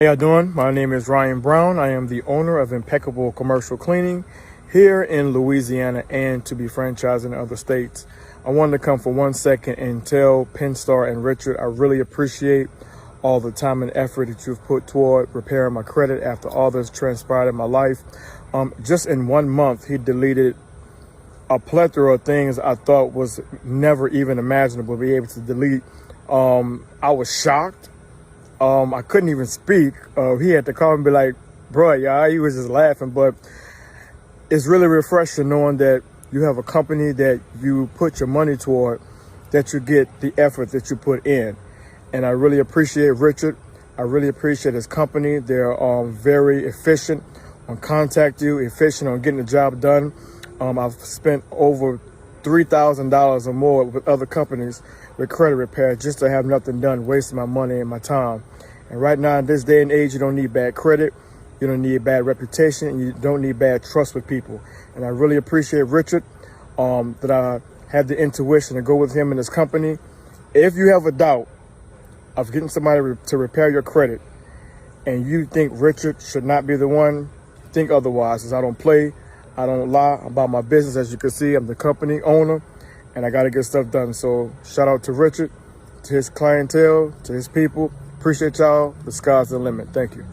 How y'all doing? My name is Ryan Brown. I am the owner of Impeccable Commercial Cleaning here in Louisiana and to be franchised in other states. I wanted to come for 1 second and tell Penstar and Richard I really appreciate all the time and effort that you've put toward repairing my credit after all that's transpired in my life. Just in 1 month, he deleted a plethora of things I thought was never even imaginable to be able to delete. I was shocked. I couldn't even speak. He had to call and be like, bro, yeah, he was just laughing. But it's really refreshing knowing that you have a company that you put your money toward, that you get the effort that you put in. And I really appreciate Richard. I really appreciate his company. They're very efficient on contact you, efficient on getting the job done. I've spent over $3,000 or more with other companies with credit repair just to have nothing done, wasting my money and my time. And right now, in this day and age, you don't need bad credit, you don't need bad reputation, and you don't need bad trust with people. And I really appreciate Richard that I had the intuition to go with him and his company. If you have a doubt of getting somebody to repair your credit and you think Richard should not be the one, think otherwise, because I don't play, I don't lie about my business. As you can see, I'm the company owner and I got to get stuff done. So shout out to Richard, to his clientele, to his people. Appreciate y'all. The sky's the limit. Thank you.